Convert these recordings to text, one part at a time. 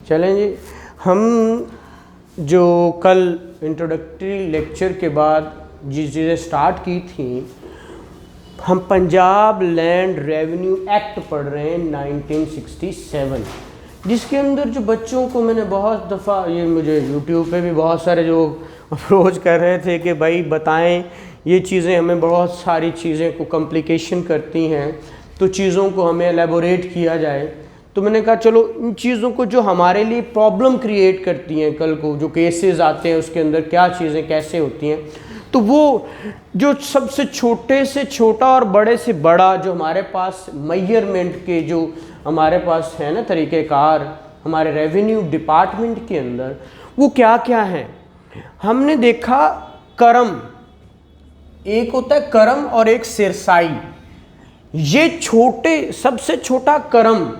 चलें जी, हम जो कल इंट्रोडक्टरी लेक्चर के बाद जिस चीज़ें स्टार्ट की थी, हम पंजाब लैंड रेवेन्यू एक्ट पढ़ रहे हैं 1967, जिसके अंदर जो बच्चों को मैंने बहुत दफ़ा, ये मुझे यूट्यूब पे भी बहुत सारे जो अप्रोच कर रहे थे कि भाई बताएं, ये चीज़ें हमें बहुत सारी चीज़ें को कॉम्प्लिकेशन करती हैं, तो चीज़ों को हमें एलेबोरेट किया जाए। तो मैंने कहा चलो इन चीज़ों को जो हमारे लिए प्रॉब्लम क्रिएट करती हैं, कल को जो केसेस आते हैं उसके अंदर क्या चीज़ें कैसे होती हैं, तो वो जो सबसे छोटे से छोटा और बड़े से बड़ा जो हमारे पास मेजरमेंट के जो हमारे पास है ना तरीक़ेकार हमारे रेवेन्यू डिपार्टमेंट के अंदर, वो क्या क्या हैं। हमने देखा करम, एक होता है करम और एक सिरसाई। ये छोटे सबसे छोटा करम,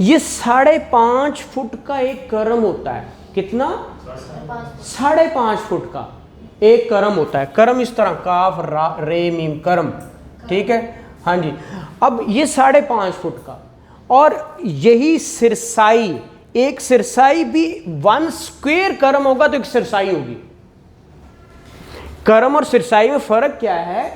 ये 5.5 फुट का एक करम होता है। कितना? 5.5 फुट का एक करम होता है। करम इस तरह काफ रा रे मीम करम, ठीक है, हाँ जी। अब ये 5.5 फुट का, और यही सिरसाई, एक सिरसाई भी 1 स्क्वायर करम होगा तो एक सिरसाई होगी। करम और सिरसाई में फर्क क्या है?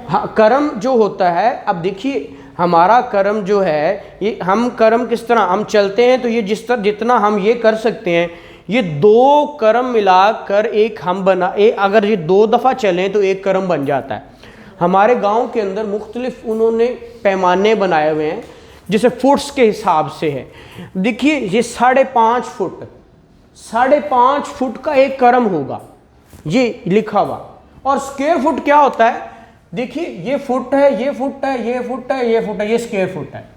हाँ, करम जो होता है, अब देखिए हमारा करम जो है, ये हम करम किस तरह हम चलते हैं, तो ये जिस तरह जितना हम ये कर सकते हैं, ये 2 करम मिलाकर एक हम बना अगर ये 2 दफ़ा चलें तो एक करम बन जाता है। हमारे गांव के अंदर मुख्तलिफ उन्होंने पैमाने बनाए हुए हैं, जैसे फुट्स के हिसाब से है। देखिए ये 5.5 फुट, 5.5 फुट का एक करम होगा, ये लिखा हुआ। और स्क्वायर फुट क्या होता है? देखिए ये फुट है, ये फुट है, ये फुट है, ये फुट है, ये स्क्वायर फुट है।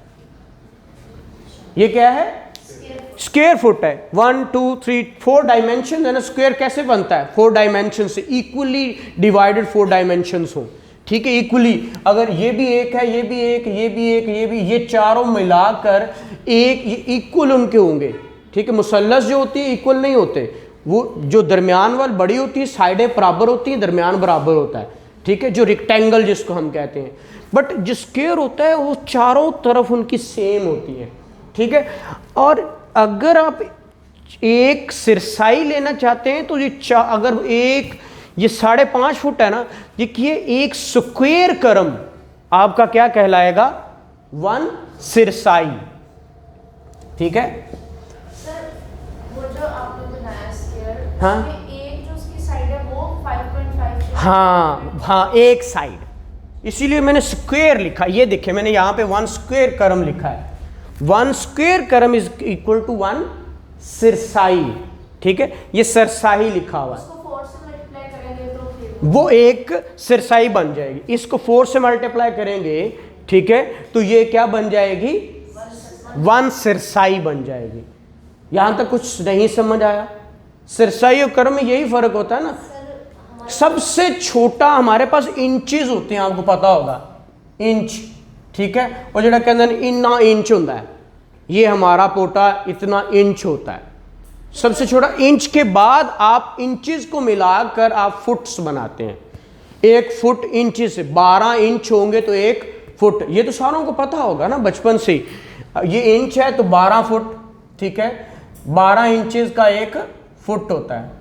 ये क्या है? स्क्वायर फुट है। 1 2 3 4 डायमेंशन है ना। स्क्वायर कैसे बनता है? 4 डायमेंशन से, इक्वली डिवाइडेड 4 डायमेंशंस हो, ठीक है, इक्वली। अगर ये भी एक है, ये भी एक, ये भी एक, ये भी, ये चारों मिलाकर एक, ये इक्वल उनके होंगे, ठीक है। मुसल्लस जो होती है इक्वल नहीं होते, वो जो दरमियान वाल बड़ी होती है, साइडें बराबर होती हैं, दरमियान बराबर होता है, ठीक है, जो रेक्टेंगल जिसको हम कहते हैं। बट जो स्क्वायर होता है वो चारों तरफ उनकी सेम होती है, ठीक है। और अगर आप एक सिरसाई लेना चाहते हैं तो ये अगर एक ये 5.5 फुट है ना, देखिए एक स्क्वायर करम आपका क्या कहलाएगा? 1 सिरसाई, ठीक है। सर वो जो आपने बनाया स्क्वायर, हाँ एक जो उसकी साइड है वो 5.5, हाँ हाँ, एक साइड, इसीलिए मैंने स्क्वायर लिखा। ये देखिए मैंने यहाँ पे 1 स्क्वायर करम लिखा है। 1 स्क्वायर करम इज इक्वल टू 1 सिरसाई, ठीक है, ये सिरसाई लिखा हुआ है। उसको 4 से मल्टीप्लाई करेंगे तो फिर वो एक सिरसाई बन जाएगी। इसको 4 से मल्टीप्लाई करेंगे, ठीक है, तो ये क्या बन जाएगी? 1 सिरसाई बन जाएगी। यहां तक कुछ नहीं समझ आया? सिरसाई और करम में यही फर्क होता है ना। सबसे छोटा हमारे पास इंचेस होते हैं, आपको पता होगा, इंच, ठीक है, और जो कहते हैं इतना इंच होता है, ये हमारा पोटा इतना इंच होता है। सबसे छोटा इंच के बाद आप इंचेस को मिलाकर आप फुट्स बनाते हैं। 1 फुट इंचेस से 12 इंच होंगे तो 1 फुट। ये तो सारों को पता होगा ना बचपन से ही। ये इंच है तो 12 फुट, ठीक है, 12 इंचेस का 1 फुट होता है,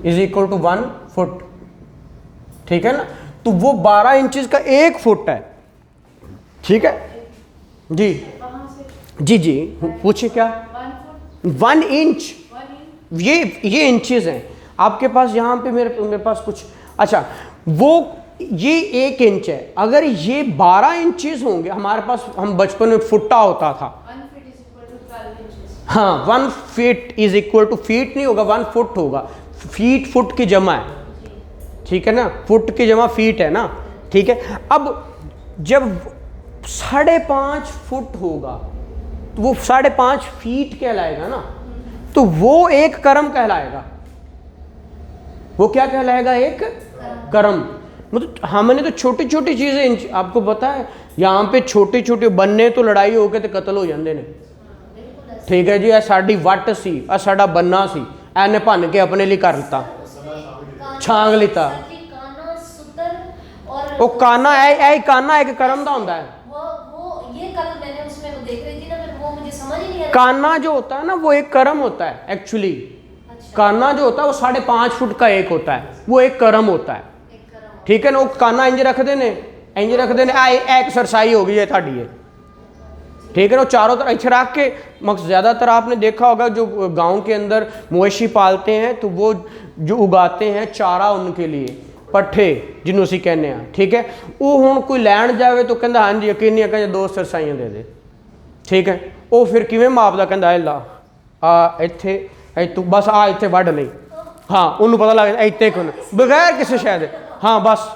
इज इक्वल टू 1 फुट, ठीक है ना। तो वो 12 इंचेस का 1 फुट है, ठीक है जी। जी जी पूछिए क्या? 1 इंच, ये इंचेस हैं आपके पास। यहाँ पे मेरे पास कुछ, अच्छा वो ये 1 इंच है। अगर ये 12 इंचेस होंगे हमारे पास, हम बचपन में फुट्टा होता था, 1 feet is equal to 12 inches. हाँ 1 feet is equal to, feet नहीं होगा 1 फुट होगा, फीट फुट की जमा है, ठीक है ना, फुट की जमा फीट है ना, ठीक है। अब जब 5.5 फुट होगा तो वो 5.5 फीट कहलाएगा ना, तो वो एक करम कहलाएगा। वो क्या कहलाएगा? एक करम। मतलब हमने तो छोटी छोटी चीजें, आपको पता है यहाँ पे छोटे छोटे बनने तो लड़ाई हो के तो कत्ल हो जाते ने, ठीक है जी। ए साड़ी वट सी, आ साड़ा बन्ना सी, एने भन के अपने लिए कर लिता, छांग लिता। वो काना है, काना एक करम का होता है। वो ये कल मैंने उसमें देख रही थी ना, वो मुझे समझ ही नहीं है। काना जो होता है ना वो एक कर्म होता है एक्चुअली। अच्छा, काना जो होता है वो 5.5 फुट का एक होता है, वो एक कर्म होता है। एक कर्म। ठीक है ना, वो काना इंज रख देने, इंज रख देने, एक्सरसाइज हो गई है थाड़ी है। ठीक है ना, वो चारों तरफ इच्छा रख के ज़्यादातर आपने देखा होगा जो गांव के अंदर मवेशी पालते हैं तो वो जो उगाते हैं चारा उनके लिए, पट्ठे जिन्हों ਅਸੀਂ कहने हैं। ठीक है, वो हुण कोई लैण जाए तो कहता हाँ जी यकीन कहें 2 सरसाइयां दे दे। ठीक है, वो फिर किवें मापदा, कहता ला आ इत्थे तू बस आ इत्थे वढ़ नहीं, हाँ उन्होंने पता लग इत्ते कोई बगैर किसी शायद, हाँ बस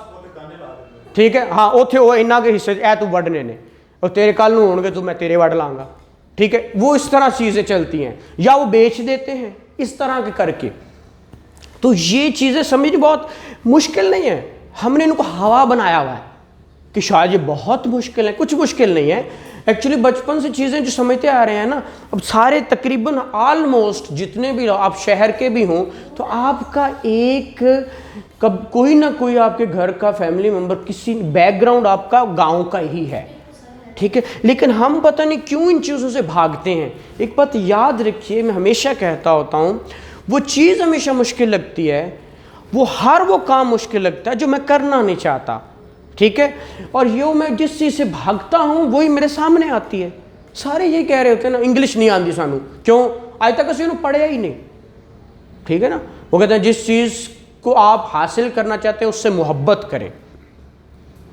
ठीक है, हाँ उत्थे वो इन्ना के हिस्से ए तू वढ़ने ने और तेरे कल नूं होणगे तो मैं तेरे वढ़ लाँगा। ठीक है, वो इस तरह चीज़ें चलती हैं या वो बेच देते हैं इस तरह के करके। तो ये चीज़ें समझनी बहुत मुश्किल नहीं है, हमने इनको हवा बनाया हुआ है कि शायद ये बहुत मुश्किल है। कुछ मुश्किल नहीं है एक्चुअली, बचपन से चीज़ें जो समझते आ रहे हैं ना, अब सारे तकरीबन ऑलमोस्ट जितने भी आप शहर के भी हों तो आपका एक कब कोई ना कोई आपके घर का फैमिली मेम्बर किसी बैकग्राउंड आपका गांव का ही है। ठीक है, लेकिन हम पता नहीं क्यों इन चीज़ों से भागते हैं। एक बात याद रखिए, मैं हमेशा कहता होता हूँ, वो चीज़ हमेशा मुश्किल लगती है, वो काम मुश्किल लगता है जो मैं करना नहीं चाहता। ठीक है, और यो मैं जिस चीज़ से भागता हूँ वही मेरे सामने आती है। सारे यही कह रहे होते हैं ना इंग्लिश नहीं आती सानू, क्यों आज तक असं पढ़िया ही नहीं। ठीक है ना, वो कहते हैं जिस चीज़ को आप हासिल करना चाहते हैं उससे मोहब्बत करें।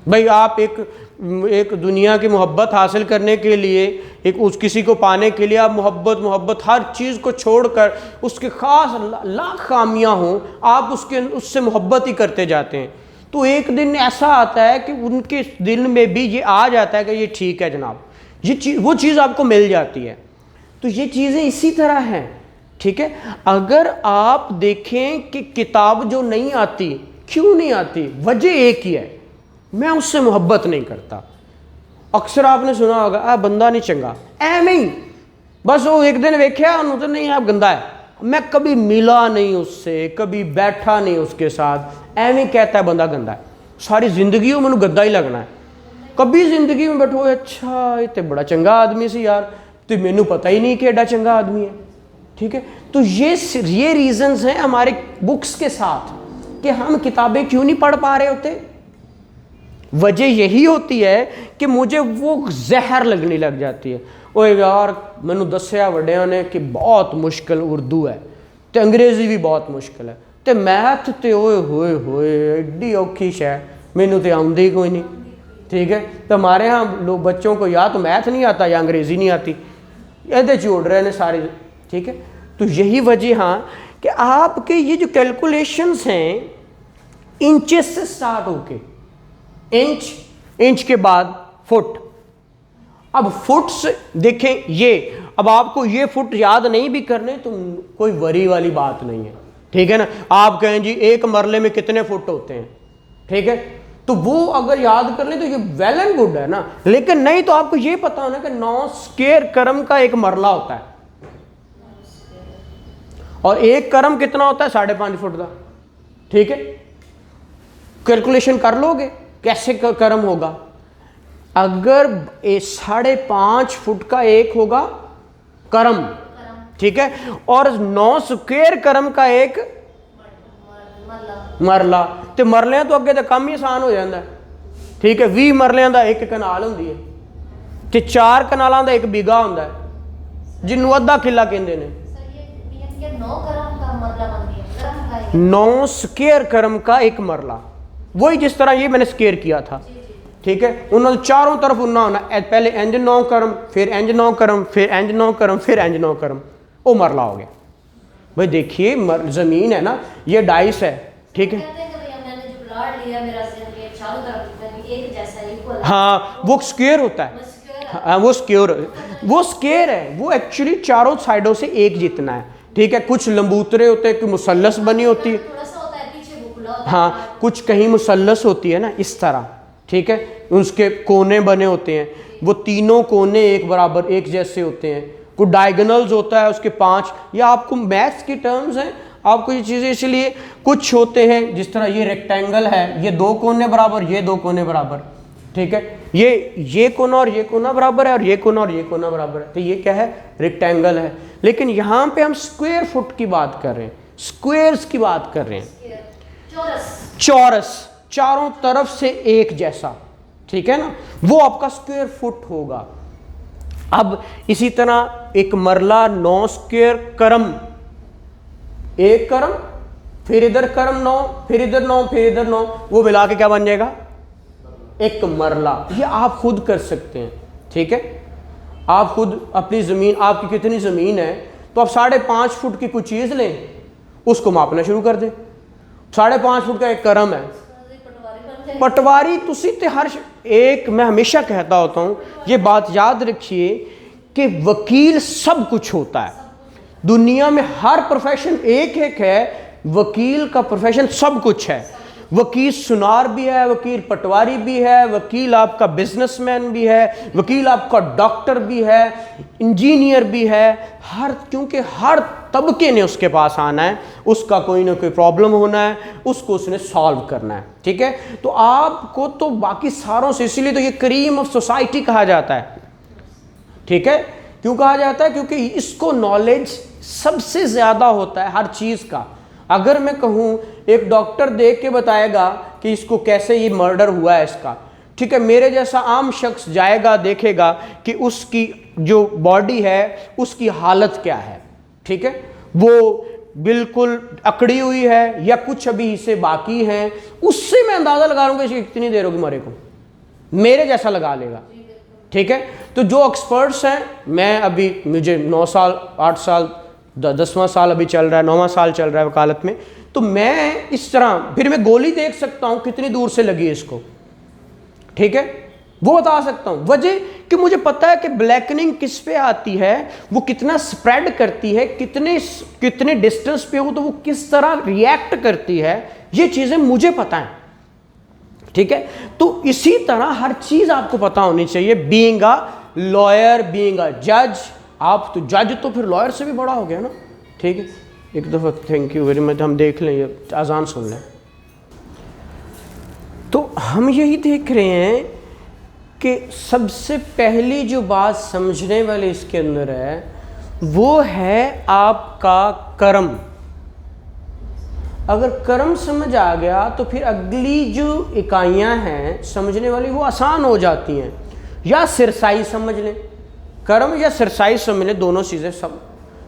भाई आप एक दुनिया की मोहब्बत हासिल करने के लिए, एक उस किसी को पाने के लिए आप मोहब्बत हर चीज़ को छोड़कर उसके ख़ास लाख खामियां हों आप उससे मोहब्बत ही करते जाते हैं। तो एक दिन ऐसा आता है कि उनके दिल में भी ये आ जाता है कि ये ठीक है जनाब, वो चीज़ आपको मिल जाती है। तो ये चीज़ें इसी तरह हैं। ठीक है, अगर आप देखें कि किताब जो नहीं आती, क्यों नहीं आती, वजह एक ही है, मैं उससे मोहब्बत नहीं करता। अक्सर आपने सुना होगा आ बंदा नहीं चंगा, एवें ही बस वो एक दिन वेख्या उन्होंने तो नहीं आप गंदा है, मैं कभी मिला नहीं उससे, कभी बैठा नहीं उसके साथ, एवें कहता है बंदा गंदा है, सारी जिंदगी वो मैंने गंदा ही लगना है। कभी जिंदगी में बैठो अच्छा ये तो बड़ा चंगा आदमी सी यार, तो मैनू पता ही नहीं कि एडा चंगा आदमी है। ठीक है, तो ये रीजंस हैं हमारे बुक्स के साथ कि हम किताबें क्यों नहीं पढ़ पा रहे होते। वजह यही होती है कि मुझे वो जहर लगने लग जाती है। ओए यार मैनू दस्या वड्डियां ने कि बहुत मुश्किल उर्दू है तो अंग्रेज़ी भी बहुत मुश्किल है, तो मैथ तो ओए होए होए एड्डी औखी शै मैनू तो आउंदी ही कोई नहीं। ठीक है, तो हमारे यहाँ लोग बच्चों को या तो मैथ नहीं आता या अंग्रेज़ी नहीं आती, ये जोड़ रहे हैं सारे। ठीक है, तो यही वजह हाँ कि आपके ये जो कैलकुलेशंस हैं इंचेस से स्टार्ट होके इंच के बाद फुट, अब फुट से देखें ये, अब आपको ये फुट याद नहीं भी करने तो कोई वरी वाली बात नहीं है। ठीक है ना, आप कहें जी एक मरले में कितने फुट होते हैं, ठीक है, तो वो अगर याद कर ले तो ये वेल एंड गुड है ना, लेकिन नहीं तो आपको ये पता होना कि 9 स्क्वायर करम का एक मरला होता है और एक करम कितना होता है 5.5 फुट का। ठीक है, कैलकुलेशन कर लोगे कैसे कर्म होगा। अगर 5.5 फुट का एक होगा कर्म, ठीक है, और 9 स्क्वायर कर्म का एक मरला, तो मरलियां तो अगे तो कम ही आसान हो जाता है। ठीक है, 20 मरलियां का एक कनाल होंदी है तो 4 कनालों का एक बीघा होंदा है जिन्हों अद्धा किला कहते हैं। 9 स्क्वायर कर्म का एक मरला, वही जिस तरह ये मैंने स्क्वायर किया था। ठीक है, उन्होंने चारों तरफ उन्ना होना, पहले इंज 9 कर्म, फिर इंज 9 कर्म, फिर इंज 9 कर्म, फिर इंज 9 कर्म, वो मरला हो गया। भाई देखिए जमीन है ना, ये डाइस है। ठीक है, हाँ वो स्क्वायर होता है, हाँ वो स्क्वायर है, वो एक्चुअली चारों साइडों से एक जितना है। ठीक है, कुछ लंबूतरे होते हैं कि मुसल्लस बनी होती है, हाँ कुछ कहीं मुसल्लस होती है ना इस तरह। ठीक है, उसके कोने बने होते हैं, वो तीनों कोने एक बराबर एक जैसे होते हैं। कुछ डायगोनल्स होता है उसके 5, या आपको मैथ्स की टर्म्स हैं, आपको ये चीज़ें इसलिए कुछ होते हैं जिस तरह ये रेक्टेंगल है, ये 2 कोने बराबर, ये 2 कोने बराबर। ठीक है, ये कोना और ये कोना बराबर है और ये कोना और ये कोना बराबर है, तो ये क्या है, रेक्टेंगल है। लेकिन यहाँ पे हम स्क्वायर फुट की बात कर रहे हैं, स्क्वायर्स की बात कर रहे हैं, चौरस, चारों तरफ से एक जैसा, ठीक है ना, वो आपका स्क्वायर फुट होगा। अब इसी तरह एक मरला 9 स्क्वायर करम, एक करम, फिर इधर करम 9, फिर इधर 9, फिर इधर 9, वो मिला के क्या बन जाएगा, एक मरला। ये आप खुद कर सकते हैं, ठीक है, आप खुद अपनी ज़मीन, आपकी कितनी ज़मीन है, तो आप 5.5 फुट की कोई चीज़ लें, उसको मापना शुरू कर दें। 5.5 फुट का एक करम है, पटवारी तुसी ते हर एक, मैं हमेशा कहता होता हूँ ये बात याद रखिए कि वकील सब कुछ होता है दुनिया में, हर प्रोफेशन एक एक है, वकील का प्रोफेशन सब कुछ है। वकील सुनार भी है, वकील पटवारी भी है, वकील आपका बिजनेसमैन भी है, वकील आपका डॉक्टर भी है, इंजीनियर भी है, क्योंकि हर तबके ने उसके पास आना है, उसका कोई ना कोई प्रॉब्लम होना है, उसको उसने सॉल्व करना है, ठीक है। तो आपको तो बाकी सारों से, इसीलिए तो ये क्रीम ऑफ सोसाइटी कहा जाता है, ठीक है। क्यों कहा जाता है, क्योंकि इसको नॉलेज सबसे ज़्यादा होता है हर चीज़ का। अगर मैं कहूँ, एक डॉक्टर देख के बताएगा कि इसको कैसे ये मर्डर हुआ है इसका, ठीक है, मेरे जैसा आम शख्स जाएगा देखेगा कि उसकी जो बॉडी है उसकी हालत क्या है, ठीक है, वो बिल्कुल अकड़ी हुई है या कुछ अभी हिस्से बाकी हैं, उससे मैं अंदाज़ा लगा लूँगा कि कितनी देर होगी मरे को, मेरे जैसा लगा लेगा, ठीक है। तो जो एक्सपर्ट्स हैं, मैं अभी, मुझे 9 साल 8 साल 10वां साल अभी चल रहा है, 9वां साल चल रहा है वकालत में, तो मैं इस तरह फिर मैं गोली देख सकता हूँ कितनी दूर से लगी इसको, ठीक है, वो बता सकता हूँ। वजह कि मुझे पता है कि ब्लैकनिंग किस पे आती है, वो कितना स्प्रेड करती है, कितने डिस्टेंस पे हो तो वो किस तरह रिएक्ट करती है, ये चीज़ें मुझे पता है, ठीक है। तो इसी तरह हर चीज़ आपको पता होनी चाहिए। Being a lawyer, being a जज, आप तो जज तो फिर लॉयर से भी बड़ा हो गया ना, ठीक है। एक दफ़ा थैंक यू वेरी मच, हम देख लें, ये अजान सुन लें। तो हम यही देख रहे हैं कि सबसे पहली जो बात समझने वाली इसके अंदर है वो है आपका कर्म। अगर कर्म समझ आ गया तो फिर अगली जो इकाइयां हैं समझने वाली वो आसान हो जाती हैं। या सिरसाई समझ लें, कर्म या सिरसाई समझ लें, दोनों चीज़ें सब।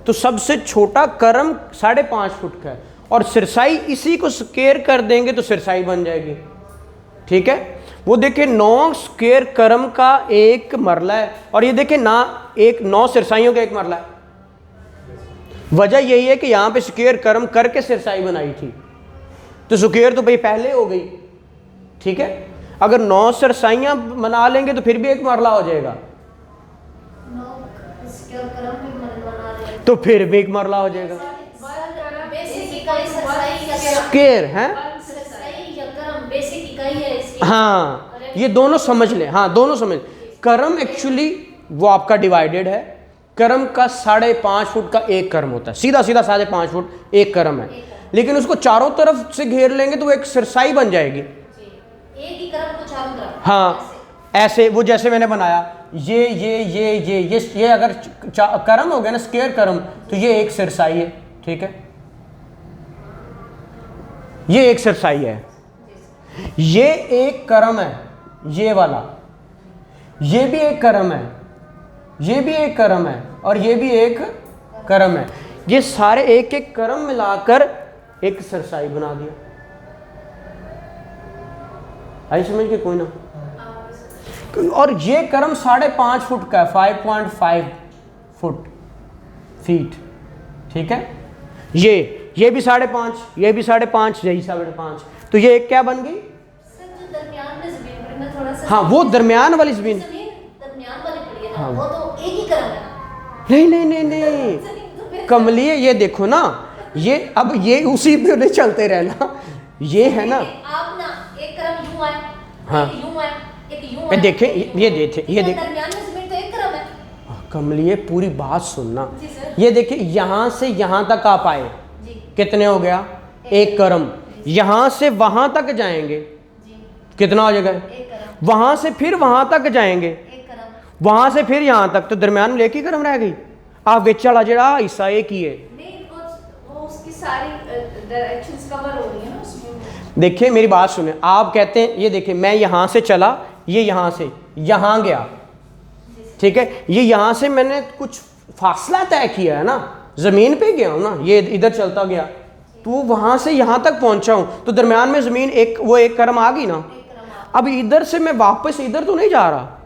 तो सबसे छोटा कर्म 5.5 फुट का है और सिरसाई इसी को स्क्वायर कर देंगे तो सिरसाई बन जाएगी, ठीक है। वो देखिए 9 स्क्वायर कर्म का एक मरला है और ये देखिए 9 सिरसाइयों का एक मरला है। वजह यही है कि यहाँ पे स्क्वायर कर्म करके सिरसाई बनाई थी, तो स्क्वायर तो भाई पहले हो गई, ठीक है। अगर 9 सिरसाइयाँ बना लेंगे तो फिर भी एक मरला हो जाएगा, तो फिर भी एक मरला हो जाएगा। स्क्वायर है, हाँ, ये दोनों समझ लें, हाँ दोनों समझ। कर्म एक्चुअली वो आपका डिवाइडेड है। कर्म का 5.5 फुट का एक कर्म होता है, सीधा सीधा 5.5 फुट एक कर्म है, लेकिन उसको चारों तरफ से घेर लेंगे तो वो एक सिरसाई बन जाएगी। एक ही कर्म को चारों तरफ, हाँ ऐसे, वो जैसे मैंने बनाया ये अगर कर्म हो गया ना, स्क्वायर कर्म, तो ये एक सिरसाई है, ठीक है, ये एक सिरसाई है। ये एक कर्म है, ये वाला, ये भी एक कर्म है, ये भी एक कर्म है और ये भी एक कर्म है। ये सारे एक एक कर्म मिलाकर एक सिरसाई बना दिया। आई समझ के कोई ना। और ये कर्म 5.5 फुट का है, 5.5 फीट, ठीक है। ये भी 5.5, ये भी 5.5, यही 5.5, तो ये एक क्या बन गई? दरमियान में जमीन में थोड़ा सा, हाँ वो दरमियान वाली जमीन, दरमियान वाली पड़ी है ना, हाँ। वो तो एक ही कर्म है। नहीं कमलिए, ये देखो ना, ये अब ये उसी पे नहीं चलते रहना, ये है ना, आप ना एक कर्म यूं है, हाँ, एक यूं है, एक यूं है, देखें ये देखें दरमियान में जमीन तो एक कर्म है। कमलिए पूरी बात सुनना, जी सर। ये देखिए यहाँ से यहाँ तक आप आए, जी कितने हो गया? एक कर्म। यहाँ से वहाँ तक जाएंगे, जी, कितना हो जाएगा? एक कर्म। वहां से फिर वहां तक जाएंगे, एक करम वहां से फिर यहाँ तक, तो दरम्यान में एक ही करम रह गई। आप विच वाला जड़ा हिस्सा एक ही है। नहीं, वो उसकी सारी डायरेक्शंस कवर हो रही है ना उसमें। देखिए मेरी बात सुने, आप कहते हैं ये देखिए मैं यहाँ से चला, ये यहाँ से यहाँ गया, ठीक है, ये यहाँ से मैंने कुछ फासला तय किया है ना, ज़मीन पे गया हूँ ना, ये इधर चलता गया तो वहाँ से यहाँ तक पहुँचा हूँ, तो दरम्यान में ज़मीन एक, वो एक करम आ गई ना। अब इधर से मैं वापस इधर तो नहीं जा रहा,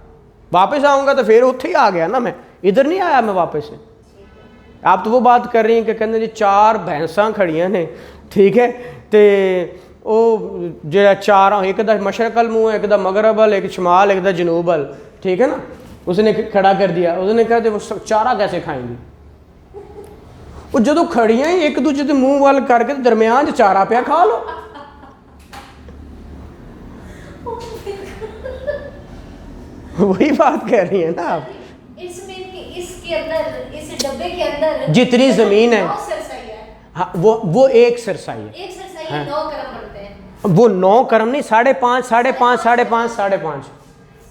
वापस आऊँगा तो फिर उत्थे ही आ गया ना, मैं इधर नहीं आया मैं वापस से। आप तो वो बात कर रही हैं कि कहते जी 4 भैंसा खड़ियाँ ने, ठीक है, तो वो जो 4 एक दा मशरकल मुँह, एक दा मगरबल, एक शमाल, एक दा जनूबल, ठीक है ना, उसने खड़ा कर दिया। उसने कहा वो चारा कैसे खाएंगी, वो जो खड़ियाँ ही एक दूसरे के मुँह वाल करके दरम्यान चारा पिया खा लो। वही बात कर रही है ना आप। इसमें इसके अंदर, इस डब्बे के अंदर जितनी जमीन है, 9 सरसाई है। हाँ वो एक सरसाई है, एक सरसाई हाँ। 9 करम बनते हैं। वो 9 करम नहीं, 5.5 5.5 5.5 5.5,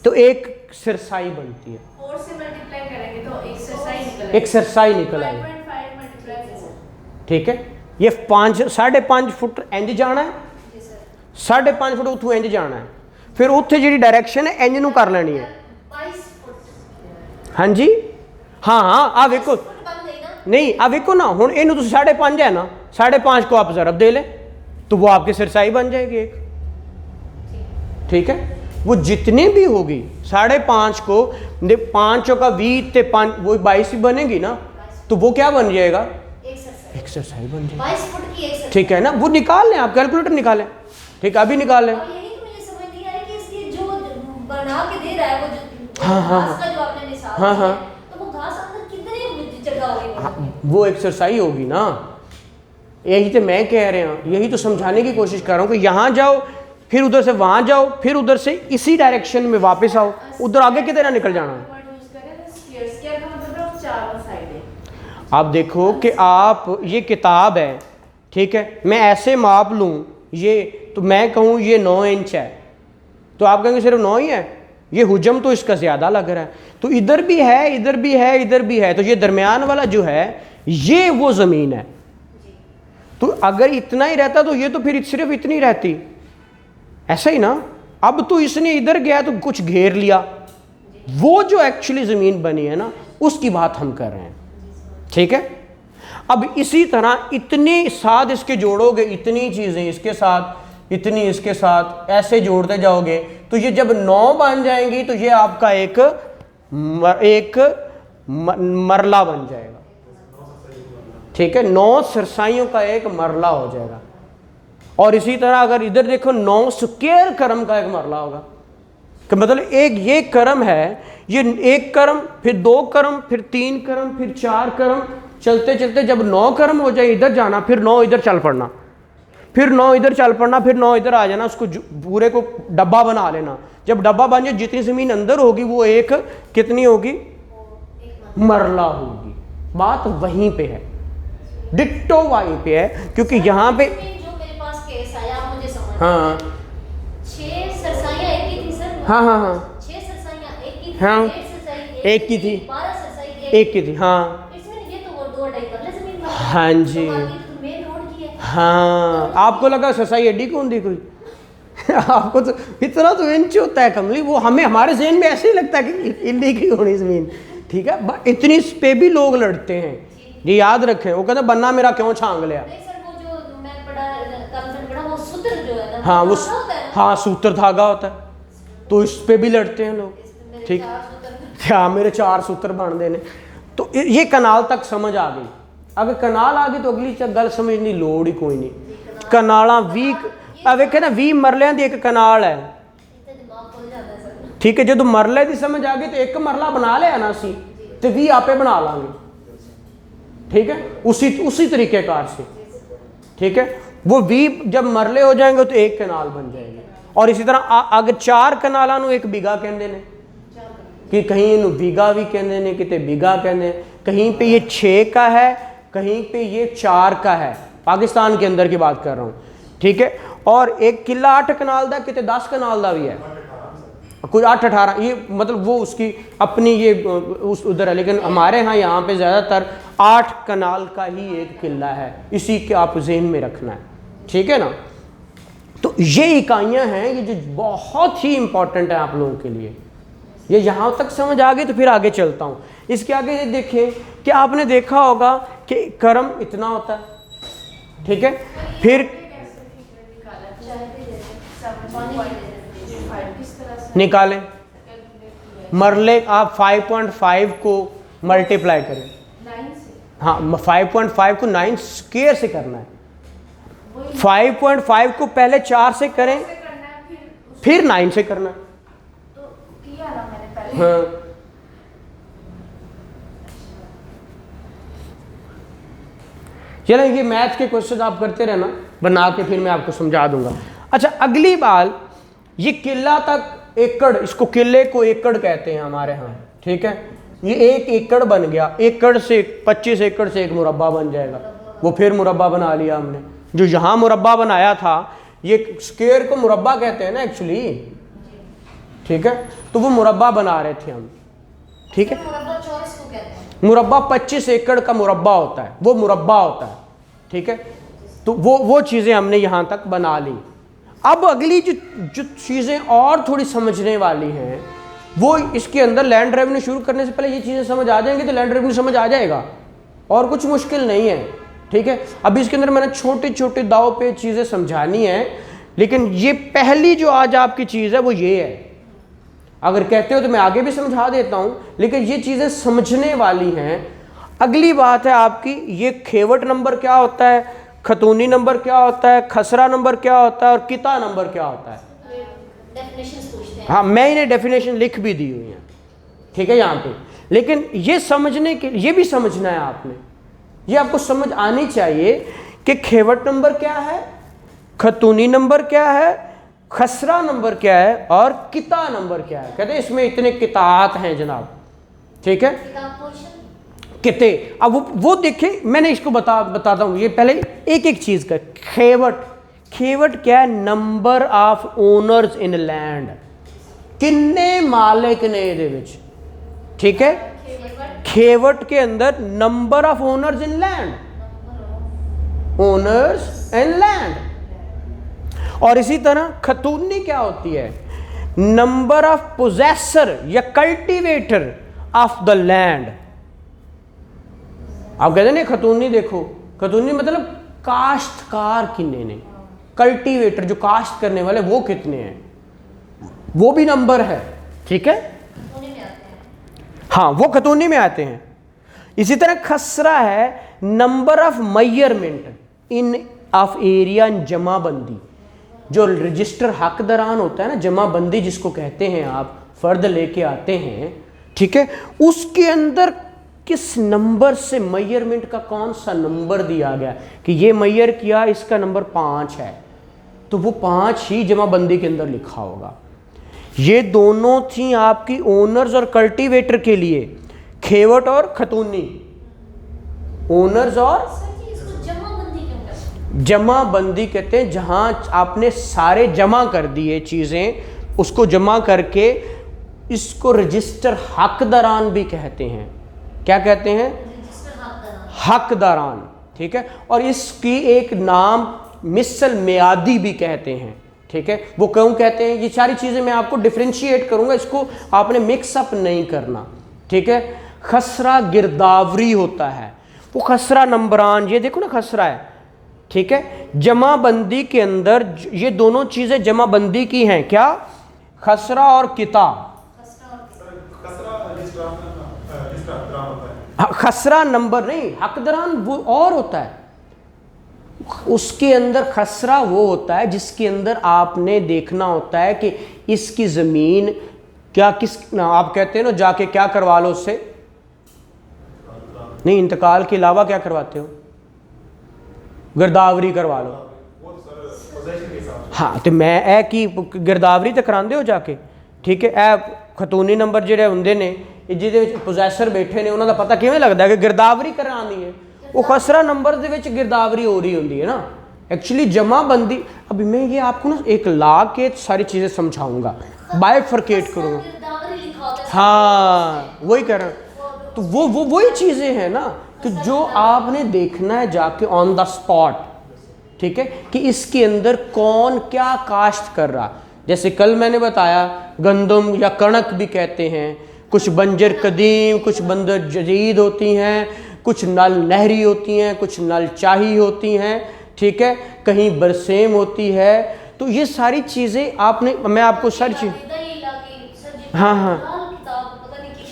तो एक सरसाई बनती है। 4 से मल्टीप्लाई करेंगे तो एक सरसाई निकलेगा। एक सरसाई निकल आई, 5.5 मल्टीप्लाई कर, ठीक है। ये 5.5 फुट इंज जाना है, जी सर, 5.5 फुट उतों इंज जाना है, फिर उत्थे जी डायरेक्शन है इंज नू कर लेनी है। 22 फुट। हाँ जी, हाँ हाँ, आ वेखो, फुट बन गई ना। नहीं आ वेखो ना, हुण इनू तुसीं 5.5 है ना, 5.5 को आप ज़रब दे लें तो वो आपकी सरसाई बन जाएगी एक, ठीक है। वो जितनी भी होगी 5.5 को 5 का 20 ते 5 वो 22 ही बनेगी ना, तो वो क्या बन जाएगा, एक सरसाई, एक सरसाई बन जाएगी, 22 फुट की एक सरसाई। ठीक है ना। वो निकाल लें आप, कैलकुलेटर निकालें, ठीक है, अभी निकाल लें। अब यही तो मुझे समझ नहीं आ रही कि इसकी जो बना के दे रहा है, वो जो हाँ, हाँ, घास का जो आपने मिसाल हाँ, दी हाँ। है, तो वो घास अंदर कितनी जगह होगी? हाँ, वो एक्सरसाइज होगी ना, यही तो मैं कह रहा हूँ, यही तो समझाने की कोशिश कर रहा हूँ कि यहाँ जाओ, फिर उधर से वहाँ जाओ, फिर उधर से इसी डायरेक्शन में वापस आओ, उधर आगे कितने ना निकल जाना। आप देखो कि आप ये किताब है, ठीक है, मैं ऐसे माप लूँ ये, तो मैं कहूँ ये 9 इंच है, तो आप कहेंगे सिर्फ 9 ही है, ये हुजम तो इसका ज़्यादा लग रहा है, तो इधर भी है, इधर भी है, इधर भी है, तो ये दरमियान वाला जो है ये वो ज़मीन है। तो अगर इतना ही रहता तो ये तो फिर सिर्फ इतनी रहती, ऐसा ही ना। अब तो इसने इधर गया तो कुछ घेर लिया, वो जो एक्चुअली ज़मीन बनी है ना, उसकी बात हम कर रहे हैं, ठीक है। अब इसी तरह इतने साथ इसके जोड़ोगे, इतनी चीज़ें इसके साथ, इतनी इसके साथ, ऐसे जोड़ते जाओगे तो ये जब 9 बन जाएंगी तो ये आपका एक मरला बन जाएगा, ठीक है, 9 सरसाइयों का एक मरला हो जाएगा। और इसी तरह अगर इधर देखो 9 स्क्वायर करम का एक मरला होगा, कि मतलब एक ये करम है, ये एक करम, फिर 2 करम, फिर 3 करम, फिर 4 करम, चलते चलते जब 9 करम हो जाए इधर जाना, फिर 9 इधर चल पड़ना, फिर 9 इधर चल पड़ना, फिर 9 इधर आ जाना, उसको पूरे को डब्बा बना लेना। जब डब्बा बन जाए जितनी ज़मीन अंदर होगी वो एक कितनी होगी, मरला होगी। बात वहीं पे है, डिट्टो वहीं पे है, क्योंकि यहाँ पे जो मेरे पास केस आया, आप मुझे समझ, हाँ 6 सरसाइयाँ एक ही थी सर। हाँ हाँ हाँ 6 सरसाइयाँ एक ही थी, हाँ, 8 सरसाई एक की थी, 12 सरसाई एक की थी, हाँ इसमें ये तो वो 2 अढ़ाई कर ले ज़मीन में। हाँ जी, तो बाकी तो मेन रोड की है। हाँ। आपको लगा सरसाई एडी कौन दी कोई आपको तो इतना तो इंच होता है कमली, वो हमें हमारे जहन में ऐसे ही लगता है कि इल्ली की होनी ज़मीन, ठीक है। इतनी पे भी लोग लड़ते हैं, ये याद रखें। वो कहते बन्ना मेरा क्यों छांग लिया, नहीं सर, वो जो मैं पढ़ा वो सूत्र जो है ना, हाँ वो, धागा होता है ना, हाँ सूत्र धागा होता है, तो इस पे भी लड़ते हैं लोग, मेरे ठीक। 4 सूत्र। क्या मेरे 4 सूत्र बन देने। तो ये कनाल तक समझ आ गई। अगर कनाल आ गई तो अगली गल समझनी लोड़ ही कोई नहीं। कनाला 20 वेखे ना 20 मरलियां दी एक कनाल है, इतना दिमाग खुल जाता है सर। ठीक है। जो मरले की समझ आ गई तो एक मरला बना लिया ना असी, तो 20 आपे बना लांगे, ठीक है, उसी तरीकेकार से, ठीक है। वो 20 जब मरले हो जाएंगे तो एक कनाल बन जाएगी। और इसी तरह अगर 4 कनालों को एक बीघा कहते हैं, कि कहीं इनू बीघा भी कहते हैं, कितने बीघा कहते हैं, कहीं पे ये 6 का है, कहीं पे ये 4 का है, पाकिस्तान के अंदर की बात कर रहा हूँ, ठीक है। और एक किला 8 कनाल का, कितने 10 कनाल का भी है, कोई 8 18, ये मतलब वो उसकी अपनी ये उस उधर है, लेकिन हमारे यहाँ पे ज़्यादातर 8 कनाल का ही एक किला है, इसी के आप जहन में रखना है, ठीक है ना। तो ये इकाइयाँ हैं ये जो बहुत ही इंपॉर्टेंट है आप लोगों के लिए। ये यहाँ तक समझ आ गई तो फिर आगे चलता हूँ। इसके आगे ये देखें कि आपने देखा होगा कि कर्म इतना होता है, ठीक है, फिर निकालें, मरले आप 5.5 को मल्टीप्लाई करें, हाँ 5.5 को 9 स्क्वायर से करना है, 5.5 को पहले 4 से करें फिर 9 से करना है, तो किया ना मैंने पहले। हाँ चलो ये मैथ के क्वेश्चन आप करते रहना बना के, फिर मैं आपको समझा दूंगा। अच्छा अगली बात, ये किला तक एकड़, इसको किले को एकड़ कहते हैं हमारे यहाँ, ठीक है। ये 1 एकड़ बन गया, एकड़ से 25 एकड़ से एक मुरब्बा बन जाएगा, वो फिर मुरब्बा बना लिया हमने। जो यहाँ मुरब्बा बनाया था, ये स्क्वायर को मुरब्बा कहते हैं ना एक्चुअली, ठीक है, तो वो मुरब्बा बना रहे थे हम, ठीक है। मुरब्बा 24 को कहते हैं। मुरब्बा 25 एकड़ का मुरब्बा होता है, वो मुरब्बा होता है, ठीक है। तो वो चीज़ें हमने यहाँ तक बना ली। अब अगली जो चीज़ें और थोड़ी समझने वाली हैं, वो इसके अंदर लैंड रेवेन्यू शुरू करने से पहले ये चीज़ें समझ आ जाएंगी तो लैंड रेवेन्यू समझ आ जाएगा, और कुछ मुश्किल नहीं है, ठीक है। अभी इसके अंदर मैंने छोटे छोटे दाव पे चीज़ें समझानी है, लेकिन ये पहली जो आज आपकी चीज़ है वो ये है। अगर कहते हो तो मैं आगे भी समझा देता हूँ, लेकिन ये चीज़ें समझने वाली हैं। अगली बात है आपकी, ये खेवट नंबर क्या होता है, खतूनी नंबर क्या होता है, खसरा नंबर क्या होता है और किता नंबर क्या होता है। डेफिनेशंस पूछते हैं। हाँ मैं इन्हें डेफिनेशन लिख भी दी हुई है, ठीक है यहाँ पे, लेकिन ये समझने के ये भी समझना है आपने, ये आपको समझ आनी चाहिए कि खेवट नंबर क्या है, खतूनी नंबर क्या है, खसरा नंबर क्या है और किता नंबर क्या है। कहते हैं इसमें इतने कितात हैं जनाब, ठीक है, किताब पोर्शन किते। अब वो देखें, मैंने इसको बताता हूँ, ये पहले एक एक चीज़ का। खेवट क्या है, number of owners in land, किन्ने मालिक ने ਇਹਦੇ ਵਿੱਚ, ठीक है। खेवट के अंदर number of owners in land, owners in land. और इसी तरह खतूनी क्या होती है, नंबर ऑफ पोजेसर या कल्टीवेटर ऑफ द लैंड। आप कहते हैं खतूनी, देखो खतूनी मतलब काश्तकार कितने ने, कल्टीवेटर जो काश्त करने वाले वो कितने हैं, वो भी नंबर है, ठीक है। हाँ वो खतूनी में आते हैं। इसी तरह खसरा है number of measurement in of area in jamabandi, जो रजिस्टर हक दरान होता है ना, जमाबंदी जिसको कहते हैं, आप फर्द लेके आते हैं, ठीक है, उसके अंदर किस नंबर से मेजरमेंट का कौन सा नंबर दिया गया कि ये मेजर किया, इसका नंबर 5 है, तो वो 5 ही जमाबंदी के अंदर लिखा होगा। ये दोनों थी आपकी ओनर्स और कल्टीवेटर के लिए, खेवट और खतूनी, ओनर्स और जमाबंदी कहते हैं जहां आपने सारे जमा कर दिए चीज़ें, उसको जमा करके, इसको रजिस्टर हकदारान भी कहते हैं। क्या कहते हैं, हकदारान, ठीक है। और इसकी एक नाम मिसल मियादी भी कहते हैं, ठीक है। वो क्यों कहते हैं, ये सारी चीज़ें मैं आपको डिफ्रेंशिएट करूंगा, इसको आपने मिक्सअप नहीं करना, ठीक है। खसरा गिरदावरी होता है, वो खसरा नंबरान, ये देखो ना खसरा है, ठीक है। जमाबंदी के अंदर ये दोनों चीज़ें जमाबंदी की हैं, क्या, खसरा और किता। खसरा नंबर नहीं, हकदरान वो और होता है, उसके अंदर खसरा वो होता है जिसके अंदर आपने देखना होता है कि इसकी ज़मीन क्या, किस आप कहते हैं ना जाके क्या करवा लो उससे, नहीं इंतकाल के अलावा क्या करवाते हो, गिरदावरी करवा लो। हाँ तो मैं ए की गिरदावरी तो करांदे हो जाके, ठीक है। ए खतूनी नंबर ਜਿਹੜੇ ਹੁੰਦੇ ਨੇ ਜਿਹਦੇ ਵਿੱਚ ਪੋਜੈਸਰ ਬੈਠੇ ਨੇ, ਉਹਨਾਂ ਦਾ ਪਤਾ ਕਿਵੇਂ ਲੱਗਦਾ ਕਿ गिरदावरी करानी है, वो खसरा नंबर ਦੇ ਵਿੱਚ गिरदावरी हो रही होती है ना, एक्चुअली जमाबंदी। अभी मैं ये आपको ना एक ला के सारी चीज़ें समझाऊंगा, बाइफरकेट करूँगा। गिरदावरी लिखा होता है। हाँ वही कह रहा हूँ। तो वो वही चीज़ें हैं ना कि जो आपने देखना है जाके ऑन द स्पॉट, ठीक है, कि इसके अंदर कौन क्या काश्त कर रहा। जैसे कल मैंने बताया गंदम या कणक भी कहते हैं, कुछ बंजर कदीम, कुछ बंजर जदीद होती हैं, कुछ नल नहरी होती हैं, कुछ नल चाही होती हैं, ठीक है, कहीं बरसेम होती है। तो ये सारी चीज़ें आपने, मैं आपको सर चीज, हाँ हाँ,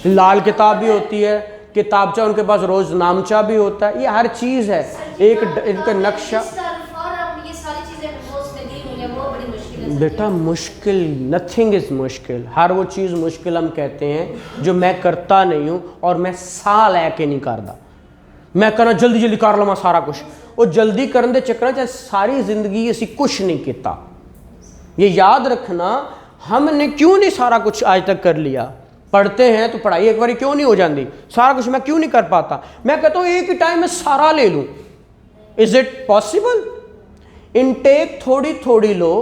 लाल किताब भी होती है, किताबचा उनके पास रोज नामचा भी होता है, ये हर चीज़ है, एक इनका नक्शा। बेटा मुश्किल, नथिंग इज़ मुश्किल, हर वो चीज़ मुश्किल हम कहते हैं जो मैं करता नहीं हूँ और मैं साल लैके नहीं करता। मैं कहना जल्दी जल्दी कर लवां सारा कुछ, वो जल्दी करने दे चक्कर चाहे सारी जिंदगी असी कुछ नहीं किया। ये याद रखना, हमने क्यों नहीं सारा कुछ आज तक कर लिया। पढ़ते हैं तो पढ़ाई एक बार क्यों नहीं हो जाती, सारा कुछ मैं क्यों नहीं कर पाता। मैं कहता हूँ एक ही टाइम में सारा ले लूँ, इज इट पॉसिबल? इनटेक थोड़ी थोड़ी लो,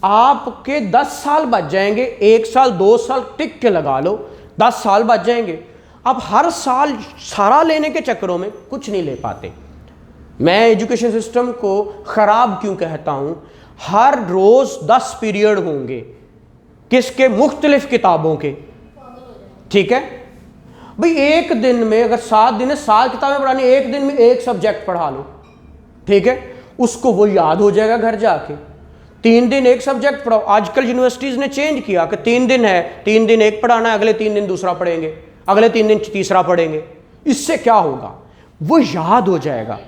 आपके 10 साल बच जाएंगे, 1 साल 2 साल टिक के लगा लो, 10 साल बच जाएंगे। अब हर साल सारा लेने के चक्करों में कुछ नहीं ले पाते। मैं एजुकेशन सिस्टम को ख़राब क्यों कहता हूँ? हर रोज़ 10 पीरियड होंगे, किसके? मुख्तलिफ किताबों के, ठीक है भाई। एक दिन में अगर 7 दिन है, 7 किताबें पढ़ानी, एक दिन में एक सब्जेक्ट पढ़ा लो, ठीक है, उसको वो याद हो जाएगा घर जाके। 3 दिन एक सब्जेक्ट पढ़ाओ। आजकल यूनिवर्सिटीज़ ने चेंज किया कि 3 दिन है, 3 दिन एक पढ़ाना है, अगले 3 दिन दूसरा पढ़ेंगे, अगले 3 दिन तीसरा पढ़ेंगे। इससे क्या होगा? वो याद हो जाएगा,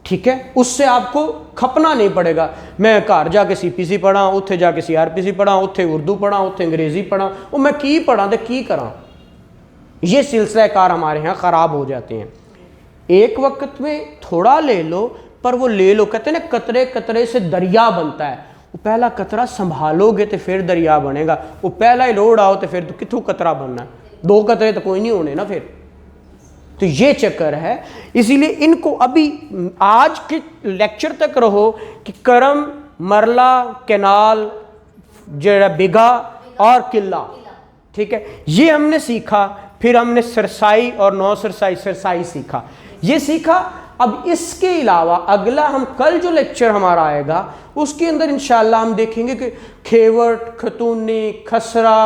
ठीक है, उससे आपको खपना नहीं पड़ेगा। मैं घर जाके CPC पढ़ा, उत्थे जाके CRPC पढ़ा, उत्थे उर्दू पढ़ा, उत्थे अंग्रेज़ी पढ़ा, वो मैं की पढ़ा तो की करा। ये सिलसिला कार हमारे यहाँ ख़राब हो जाते हैं। एक वक्त में थोड़ा ले लो, पर वो ले लो, कहते हैं ना कतरे कतरे से दरिया बनता है। वो पहला कतरा संभालोगे तो फिर दरिया बनेगा, वो पहला ही लोड आओ तो फिर तो कितों कतरा बनना है, 2 कतरे तो कोई नहीं होने ना फिर। तो ये चक्कर है, इसीलिए इनको अभी आज के लेक्चर तक रहो कि करम, मरला, कैनाल, जरा बिगा और किला, ठीक है, ये हमने सीखा। फिर हमने सरसाई और नौ सरसाई सीखा, ये सीखा। अब इसके अलावा अगला हम कल जो लेक्चर हमारा आएगा उसके अंदर इंशाल्लाह हम देखेंगे कि खेवट, खतूनी, खसरा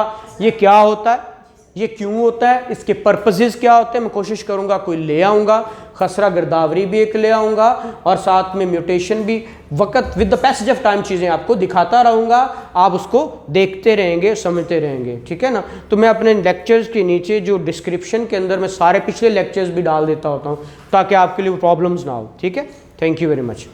ये क्या होता है, ये क्यों होता है, इसके पर्पसेस क्या होते हैं। मैं कोशिश करूंगा कोई ले आऊँगा, खसरा गिरदावरी भी एक ले आऊँगा और साथ में म्यूटेशन भी। वक्त with the passage of time चीज़ें आपको दिखाता रहूँगा, आप उसको देखते रहेंगे, समझते रहेंगे, ठीक है ना। तो मैं अपने लेक्चर्स के नीचे जो डिस्क्रिप्शन के अंदर मैं सारे पिछले लेक्चर्स भी डाल देता होता हूँ ताकि आपके लिए प्रॉब्लम्स ना हो, ठीक है। Thank you very much.